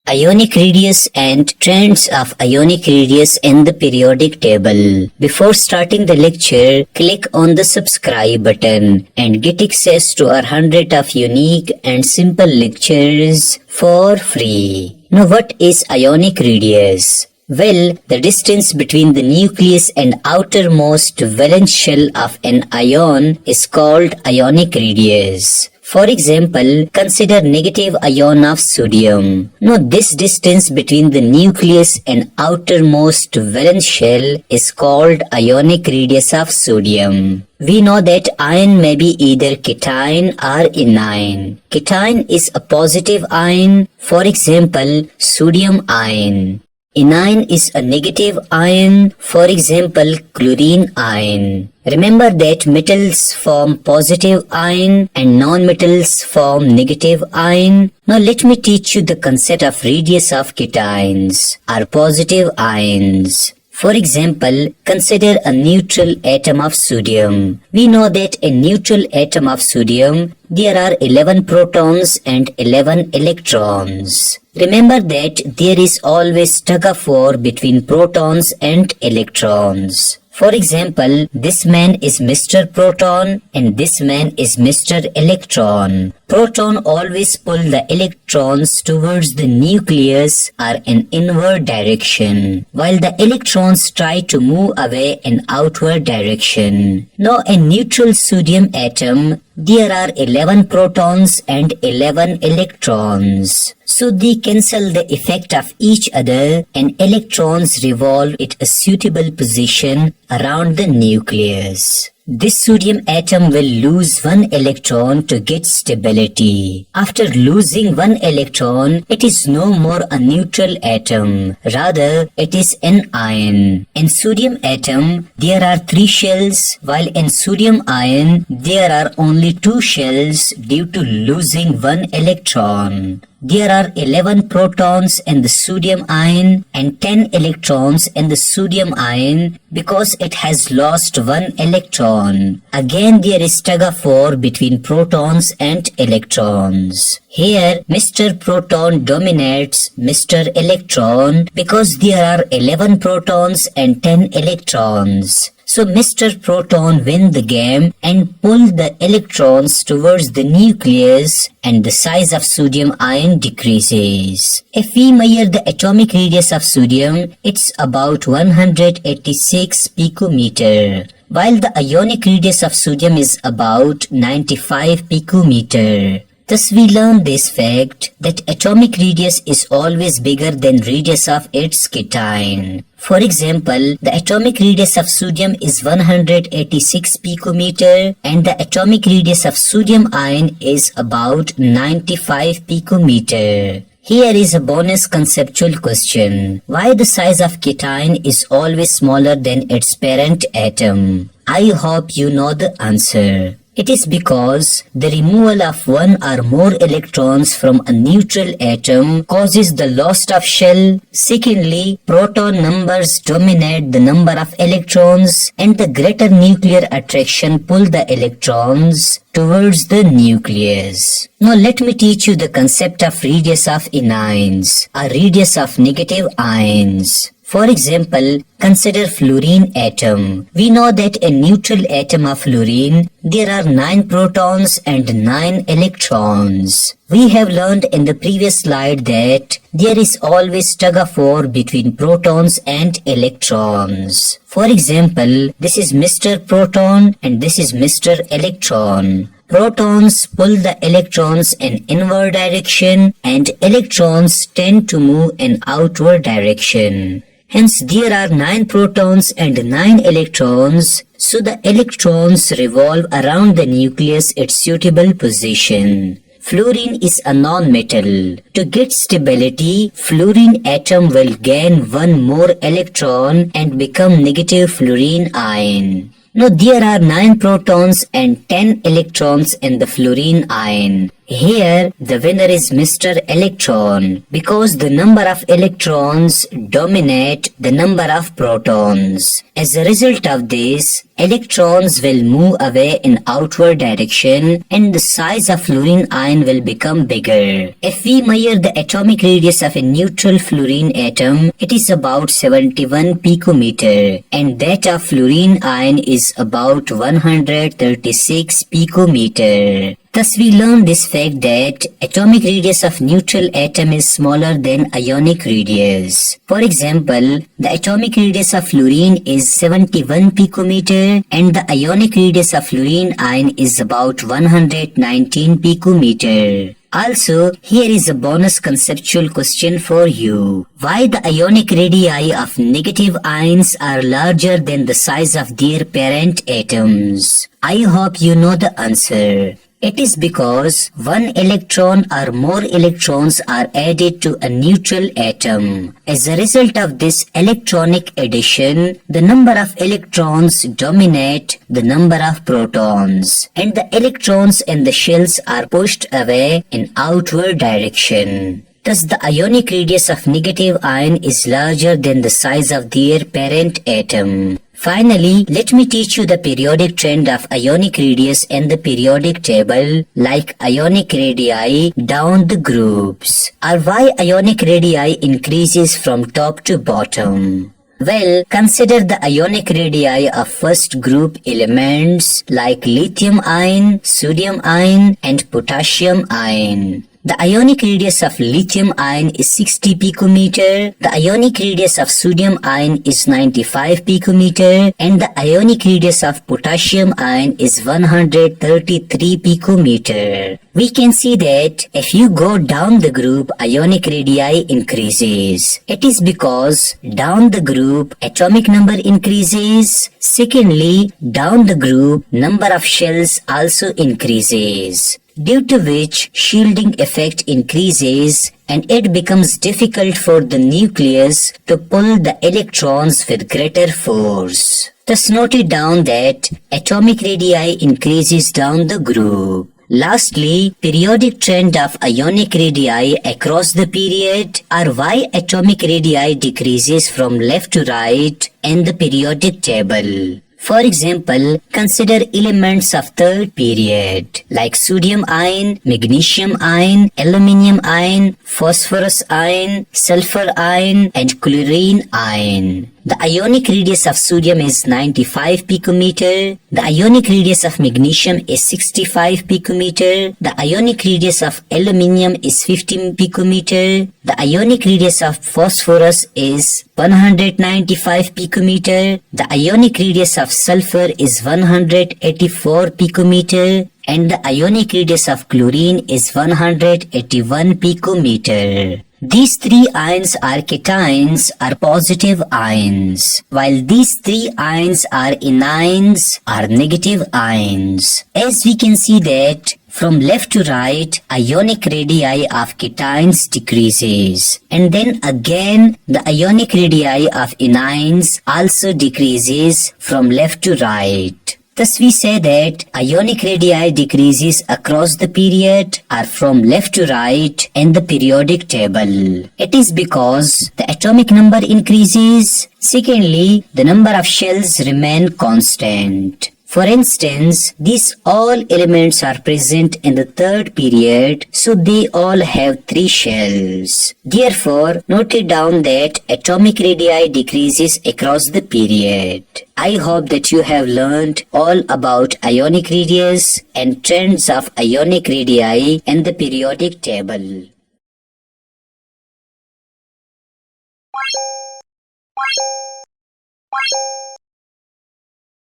Ionic radius and trends of ionic radius in the periodic table. Before starting the lecture, click on the subscribe button and get access to our 100 of unique and simple lectures for free. Now what is ionic radius? Well, the distance between the nucleus and outermost valence shell of an ion is called ionic radius. For example, consider negative ion of sodium. Now this distance between the nucleus and outermost valence shell is called ionic radius of sodium. We know that ion may be either cation or anion. Cation is a positive ion, for example, sodium ion. Anion is a negative ion, for example, chlorine ion. Remember that metals form positive ion and non-metals form negative ion. Now let me teach you the concept of radius of cations or positive ions. For example, consider a neutral atom of sodium. We know that in neutral atom of sodium, there are 11 protons and 11 electrons. Remember that there is always tug-of-war between protons and electrons. For example, this man is Mr. Proton and this man is Mr. Electron. Proton always pull the electrons towards the nucleus or in inward direction, while the electrons try to move away in outward direction. Now in neutral sodium atom, there are 11 protons and 11 electrons. So they cancel the effect of each other and electrons revolve at a suitable position around the nucleus. This sodium atom will lose one electron to get stability. After losing one electron, it is no more a neutral atom. Rather, it is an ion. In sodium atom, there are 3 shells, while in sodium ion, there are only 2 shells due to losing one electron. There are 11 protons in the sodium ion and 10 electrons in the sodium ion because it has lost one electron. Again, there is tug-of-war between protons and electrons. Here, Mr. Proton dominates Mr. Electron because there are 11 protons and 10 electrons. So Mr. Proton wins the game and pulls the electrons towards the nucleus and the size of sodium ion decreases. If we measure the atomic radius of sodium, it's about 186 picometer, while the ionic radius of sodium is about 95 picometer. Thus we learn this fact that atomic radius is always bigger than radius of its cation. For example, the atomic radius of sodium is 186 picometer and the atomic radius of sodium ion is about 95 picometer. Here is a bonus conceptual question. Why the size of cation is always smaller than its parent atom? I hope you know the answer. It is because the removal of one or more electrons from a neutral atom causes the loss of shell. Secondly, proton numbers dominate the number of electrons and the greater nuclear attraction pull the electrons towards the nucleus. Now let me teach you the concept of radius of anions or radius of negative ions. For example, consider fluorine atom. We know that in neutral atom of fluorine, there are 9 protons and 9 electrons. We have learned in the previous slide that there is always tug-of-war between protons and electrons. For example, this is Mr. Proton and this is Mr. Electron. Protons pull the electrons in inward direction and electrons tend to move in outward direction. Hence, there are 9 protons and 9 electrons, so the electrons revolve around the nucleus at suitable position. Fluorine is a non-metal. To get stability, fluorine atom will gain one more electron and become negative fluorine ion. Now there are 9 protons and 10 electrons in the fluorine ion. Here, the winner is Mr. Electron because the number of electrons dominate the number of protons. As a result of this, electrons will move away in outward direction and the size of fluorine ion will become bigger. If we measure the atomic radius of a neutral fluorine atom, it is about 71 picometer and that of fluorine ion is about 136 picometer. Thus, we learn this fact that atomic radius of neutral atom is smaller than ionic radius. For example, the atomic radius of fluorine is 71 picometer and the ionic radius of fluorine ion is about 119 picometer. Also, here is a bonus conceptual question for you. Why the ionic radii of negative ions are larger than the size of their parent atoms? I hope you know the answer. It is because one electron or more electrons are added to a neutral atom. As a result of this electronic addition, the number of electrons dominate the number of protons, and the electrons and the shells are pushed away in outward direction. Thus, the ionic radius of negative ion is larger than the size of their parent atom. Finally, let me teach you the periodic trend of ionic radius and the periodic table, like ionic radii down the groups, or why ionic radii increases from top to bottom. Well, consider the ionic radii of first group elements like lithium ion, sodium ion, and potassium ion. The ionic radius of lithium ion is 60 picometer, the ionic radius of sodium ion is 95 picometer, and the ionic radius of potassium ion is 133 picometer. We can see that if you go down the group, ionic radii increases. It is because down the group, atomic number increases. Secondly, down the group, number of shells also increases, due to which shielding effect increases and it becomes difficult for the nucleus to pull the electrons with greater force. Thus note it down that atomic radii increases down the group. Lastly, periodic trend of ionic radii across the period, or why atomic radii decreases from left to right in the periodic table. For example, consider elements of third period like sodium ion, magnesium ion, aluminium ion, phosphorus ion, sulfur ion, and chlorine ion. The ionic radius of sodium is 95 picometer. The ionic radius of magnesium is 65 picometer. The ionic radius of aluminium is 15 picometer. The ionic radius of phosphorus is 195 picometer. The ionic radius of sulfur is 184 picometer. And the ionic radius of chlorine is 181 picometer. These three ions are cations or positive ions, while these three ions are anions or negative ions. As we can see that from left to right, ionic radii of cations decreases, and then again the ionic radii of anions also decreases from left to right. Thus we say that ionic radii decreases across the period or from left to right in the periodic table. It is because the atomic number increases. Secondly, the number of shells remain constant. For instance, these all elements are present in the third period, so they all have 3 shells. Therefore, note it down that atomic radii decreases across the period. I hope that you have learned all about ionic radius and trends of ionic radii in the periodic table.